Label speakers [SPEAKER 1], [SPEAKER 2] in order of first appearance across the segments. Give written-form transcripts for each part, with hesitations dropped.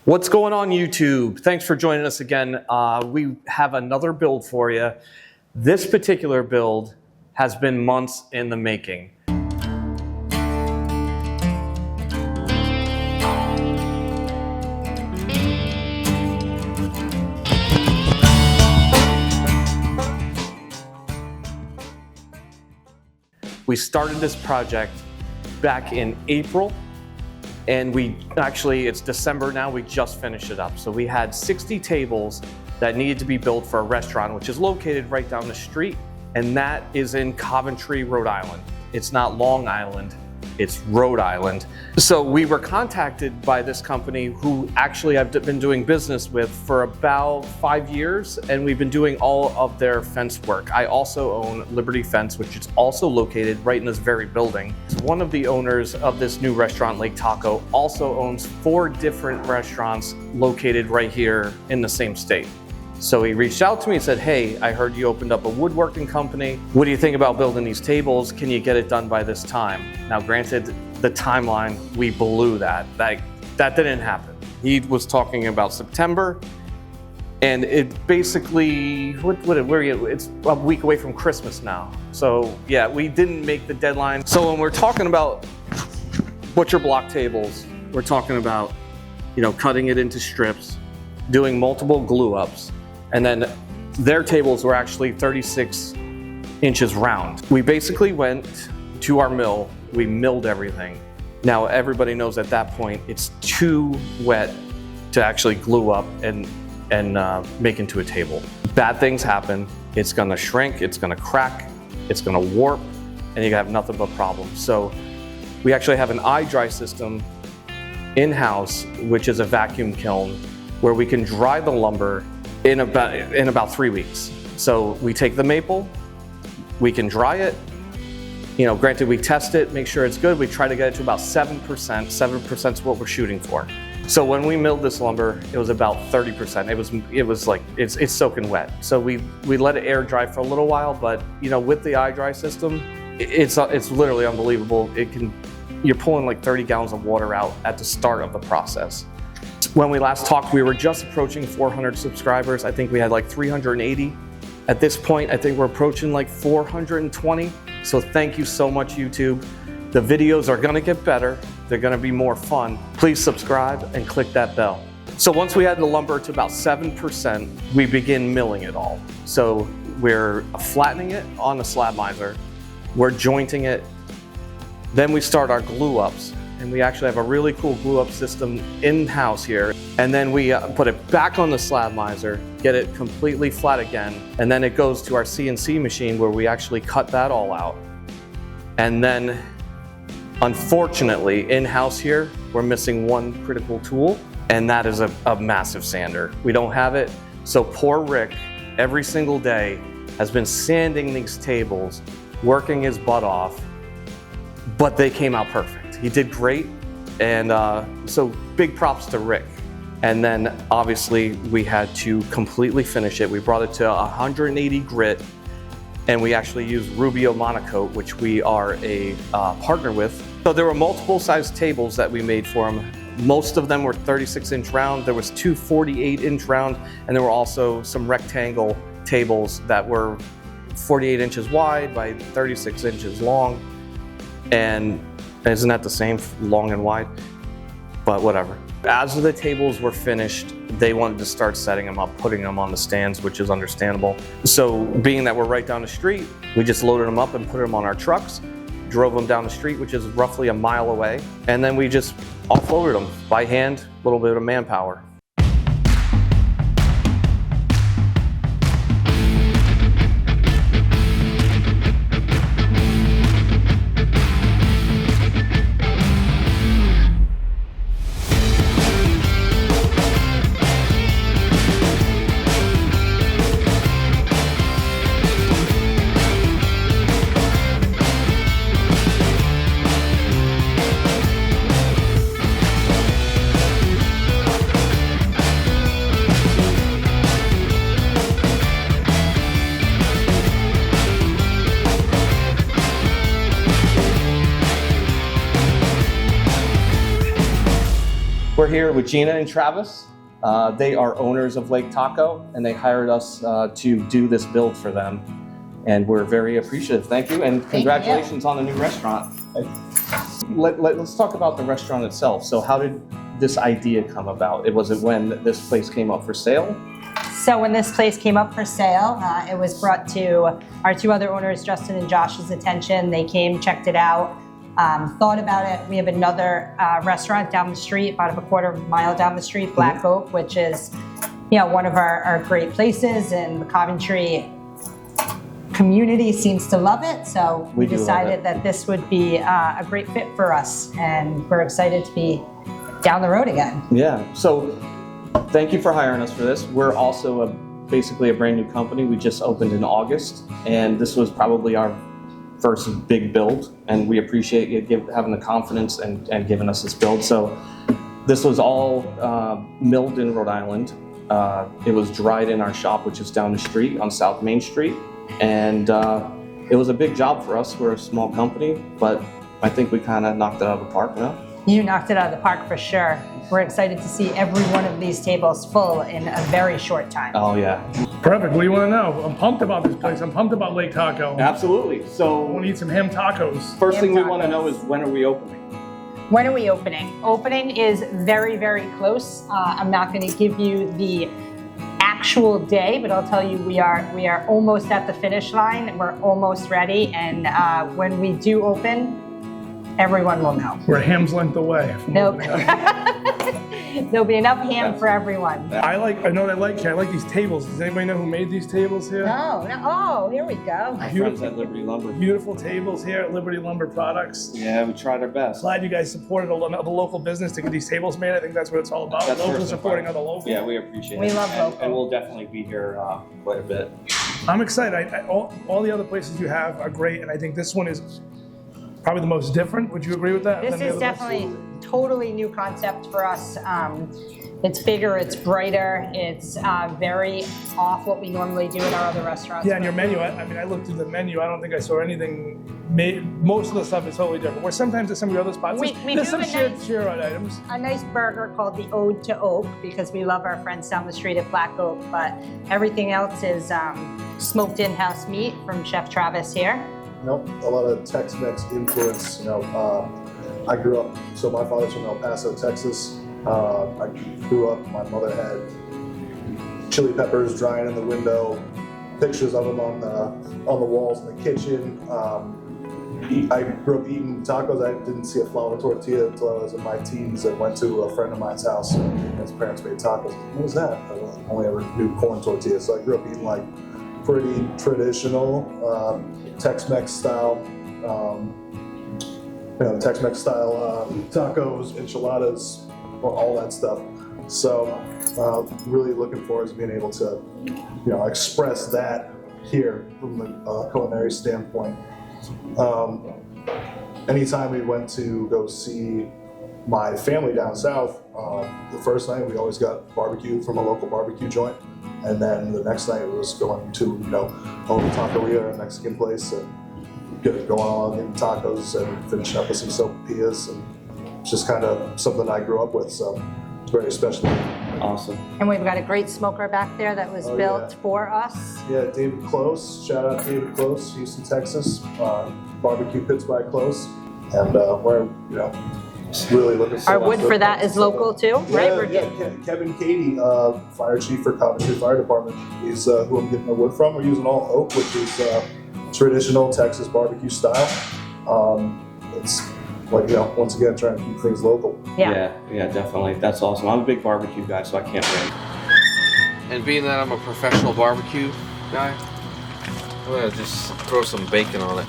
[SPEAKER 1] What's going on YouTube? Thanks for joining us again. We have another build for you. This particular build has been months in the making. We started this project back in April. And it's December now, we just finished it up. So we had 60 tables that needed to be built for a restaurant, which is located right down the street. And that is in Coventry, Rhode Island. It's not Long Island, it's Rhode Island. So we were contacted by this company who actually I've been doing business with for about 5 years, and we've been doing all of their fence work. I also own Liberty Fence, which is also located right in this very building. One of the owners of this new restaurant, Lake Taco, also owns 4 different restaurants located right here in the same state. So he reached out to me and said, hey, I heard you opened up a woodworking company. What do you think about building these tables? Can you get it done by this time? Now, granted, the timeline, we blew that. That didn't happen. He was talking about September, and it basically, it's a week away from Christmas now. So yeah, we didn't make the deadline. So when we're talking about butcher block tables, we're talking about, cutting it into strips, doing multiple glue ups, and then their tables were actually 36 inches round. We basically went to our mill, we milled everything. Now everybody knows at that point it's too wet to actually glue up and make into a table. Bad things happen, it's gonna shrink, it's gonna crack, it's gonna warp, and you have nothing but problems. So we actually have an eye-dry system in-house, which is a vacuum kiln, where we can dry the lumber in about 3 weeks. So we take the maple, we can dry it, granted we test it, make sure it's good, we try to get it to about 7%, 7% is what we're shooting for. So when we milled this lumber, it was about 30%, it's soaking wet. So we let it air dry for a little while, but with the eye dry system, it's literally unbelievable. You're pulling like 30 gallons of water out at the start of the process. When we last talked, we were just approaching 400 subscribers. I think we had like 380. At this point, I think we're approaching like 420. So thank you so much, YouTube. The videos are gonna get better. They're gonna be more fun. Please subscribe and click that bell. So once we had the lumber to about 7%, we begin milling it all. So we're flattening it on the slab-miser, we're jointing it, then we start our glue ups. And we actually have a really cool glue up system in-house here. And then we put it back on the slab-miser, get it completely flat again. And then it goes to our CNC machine where we actually cut that all out. And then, unfortunately, in-house here, we're missing one critical tool, and that is a massive sander. We don't have it, so poor Rick, every single day, has been sanding these tables, working his butt off, but they came out perfect. He did great, and so big props to Rick. And then obviously we had to completely finish it. We brought it to 180 grit, and we actually used Rubio Monocoat, which we are a partner with. So there were multiple size tables that we made for him. Most of them were 36-inch round. There was 2 48-inch round, and there were also some rectangle tables that were 48 inches wide by 36 inches long. And isn't that the same, long and wide? But whatever. As the tables were finished, they wanted to start setting them up, putting them on the stands, which is understandable. So being that we're right down the street, we just loaded them up and put them on our trucks, drove them down the street, which is roughly a mile away, and then we just offloaded them by hand, a little bit of manpower. We're here with Gina and Travis. They are owners of Lake Taco, and they hired us to do this build for them. And we're very appreciative. Thank you, and congratulations on the new restaurant. Let's talk about the restaurant itself. So how did this idea come about? Was it when this place came up for sale?
[SPEAKER 2] So when this place came up for sale, it was brought to our two other owners, Justin and Josh's attention. They came, checked it out, thought about it. We have another restaurant down the street, about a quarter mile down the street, Black Oak, which is, you know, one of our great places, and the Coventry community seems to love it. So we decided that this would be a great fit for us, and we're excited to be down the road again.
[SPEAKER 1] Yeah. So thank you for hiring us for this. We're also basically a brand new company. We just opened in August, and this was probably our first big build, and we appreciate you having the confidence and giving us this build. So this was all milled in Rhode Island. It was dried in our shop, which is down the street on South Main Street, and it was a big job for us. We're a small company, but I think we kind of knocked it out of the park, you know?
[SPEAKER 2] You knocked it out of the park for sure. We're excited to see every one of these tables full in a very short time.
[SPEAKER 1] Oh yeah.
[SPEAKER 3] Perfect. What do you want to know? I'm pumped about this place. I'm pumped about Lake Taco.
[SPEAKER 1] Absolutely.
[SPEAKER 3] I
[SPEAKER 1] So
[SPEAKER 3] want to eat some ham tacos.
[SPEAKER 1] first thing we want to know is, when are we opening?
[SPEAKER 2] When are we opening? Opening is very, very close. I'm not going to give you the actual day, but I'll tell you we are almost at the finish line. We're almost ready, and when we do open, everyone will know.
[SPEAKER 3] We're a ham's length away from
[SPEAKER 2] Nope.
[SPEAKER 3] opening up.
[SPEAKER 2] There'll be enough ham for everyone.
[SPEAKER 3] I know what I like here. I like these tables. Does anybody know who made these tables here?
[SPEAKER 2] No. Oh, here we go.
[SPEAKER 1] My friends at Liberty Lumber.
[SPEAKER 3] Beautiful tables here at Liberty Lumber Products.
[SPEAKER 1] Yeah, we tried our best.
[SPEAKER 3] Glad you guys supported the local business to get these tables made. I think that's what it's all about.
[SPEAKER 1] That's
[SPEAKER 3] Local
[SPEAKER 1] first and
[SPEAKER 3] supporting
[SPEAKER 1] foremost.
[SPEAKER 3] other local.
[SPEAKER 1] Yeah, we appreciate it.
[SPEAKER 2] We love
[SPEAKER 1] And-
[SPEAKER 2] local.
[SPEAKER 1] And we'll definitely be here quite a bit.
[SPEAKER 3] I'm excited. All the other places you have are great, and I think this one is probably the most different. Would you agree with that?
[SPEAKER 2] This
[SPEAKER 3] than the
[SPEAKER 2] is
[SPEAKER 3] other
[SPEAKER 2] definitely totally new concept for us. It's bigger, it's brighter, it's very off what we normally do in our other restaurants.
[SPEAKER 3] Yeah, and your menu, I looked through the menu, I don't think I saw anything made, most of the stuff is totally different. Where sometimes at some of your other spots,
[SPEAKER 2] We
[SPEAKER 3] there's
[SPEAKER 2] do
[SPEAKER 3] some
[SPEAKER 2] have a
[SPEAKER 3] shared items.
[SPEAKER 2] A nice burger called the Ode to Oak, because we love our friends down the street at Black Oak, but everything else is smoked in-house meat from Chef Travis here.
[SPEAKER 4] Nope, a lot of Tex-Mex influence. I grew up, so my father's from El Paso, Texas. I grew up, my mother had chili peppers drying in the window, pictures of them on the walls in the kitchen. I grew up eating tacos. I didn't see a flour tortilla until I was in my teens and went to a friend of mine's house, and his parents made tacos. What was that? I only ever knew corn tortillas. So I grew up eating like pretty traditional Tex-Mex style, Tex-Mex style tacos, enchiladas, all that stuff. So really looking forward to being able to, express that here from the culinary standpoint. Anytime we went to go see my family down south, the first night we always got barbecue from a local barbecue joint, and then the next night was going to Old Taqueria, a Mexican place, and going on getting tacos and finishing up with some sopapillas, and it's just kind of something I grew up with, so it's very special.
[SPEAKER 1] Awesome.
[SPEAKER 2] And we've got a great smoker back there that was built for us.
[SPEAKER 4] Yeah, David Close, shout out David Close, Houston, Texas, barbecue pits by Close, and we're really looking forward.
[SPEAKER 2] Our wood for that is local too, right?
[SPEAKER 4] Kevin Cady, fire chief for Coventry Fire Department, is who I'm getting the wood from. We're using all oak, which is traditional Texas barbecue style. It's like, once again, trying to keep things local.
[SPEAKER 1] Yeah, definitely. That's awesome. I'm a big barbecue guy, so I can't wait.
[SPEAKER 5] And being that I'm a professional barbecue guy, I'm gonna just throw some bacon on it.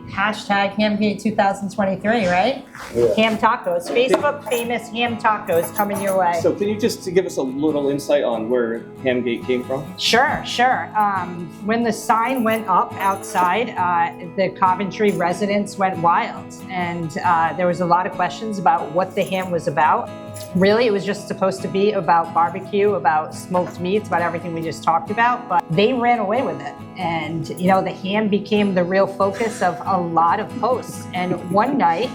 [SPEAKER 2] Hashtag Hamgate 2023, right?
[SPEAKER 4] Yeah.
[SPEAKER 2] Ham tacos. Facebook famous ham tacos coming your way.
[SPEAKER 1] So can you just give us a little insight on where Hamgate came from?
[SPEAKER 2] Sure. When the sign went up outside, the Coventry residents went wild, and there was a lot of questions about what the ham was about. Really, it was just supposed to be about barbecue, about smoked meats, about everything we just talked about, but they ran away with it. And, the ham became the real focus of a lot of posts. And one night,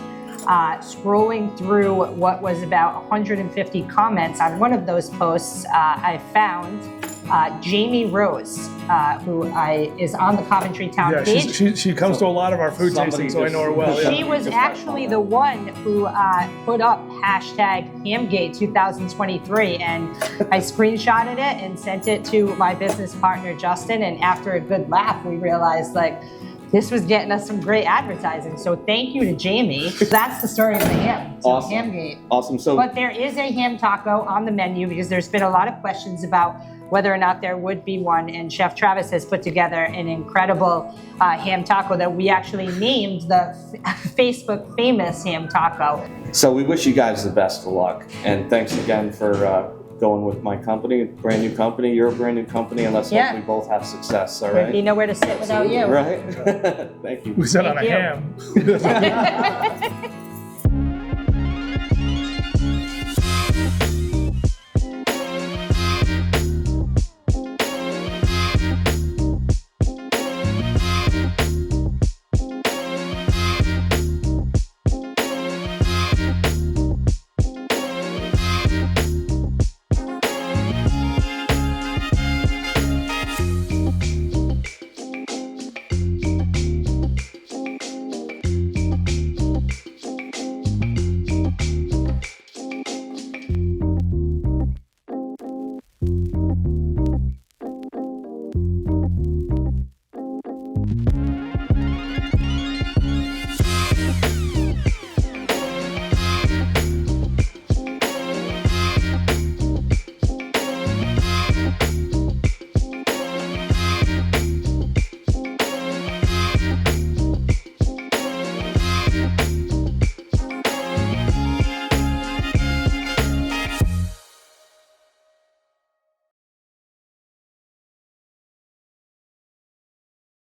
[SPEAKER 2] Scrolling through what was about 150 comments on one of those posts, I found Jamie Rose, who is on the Coventry town
[SPEAKER 3] Yeah,
[SPEAKER 2] page.
[SPEAKER 3] she comes to a lot lot of our food tastings, so I know her well.
[SPEAKER 2] She
[SPEAKER 3] Yeah.
[SPEAKER 2] was actually the one who put up hashtag Hamgate 2023, and I screenshotted it and sent it to my business partner Justin, and after a good laugh we realized like this was getting us some great advertising. So thank you to Jamie. That's the story of the ham. So
[SPEAKER 1] Awesome.
[SPEAKER 2] Hamgate.
[SPEAKER 1] Awesome. So
[SPEAKER 2] But there is a ham taco on the menu because there's been a lot of questions about whether or not there would be one, and Chef Travis has put together an incredible ham taco that we actually named the Facebook famous ham taco.
[SPEAKER 1] So we wish you guys the best of luck, and thanks again for going with my company, brand new company. You're a brand new company, and let's
[SPEAKER 2] Yeah.
[SPEAKER 1] hope we both have success. All
[SPEAKER 2] There'd be
[SPEAKER 1] right.
[SPEAKER 2] nowhere to sit without you.
[SPEAKER 1] Right. Thank you.
[SPEAKER 3] We said on a
[SPEAKER 2] Thank you.
[SPEAKER 3] ham.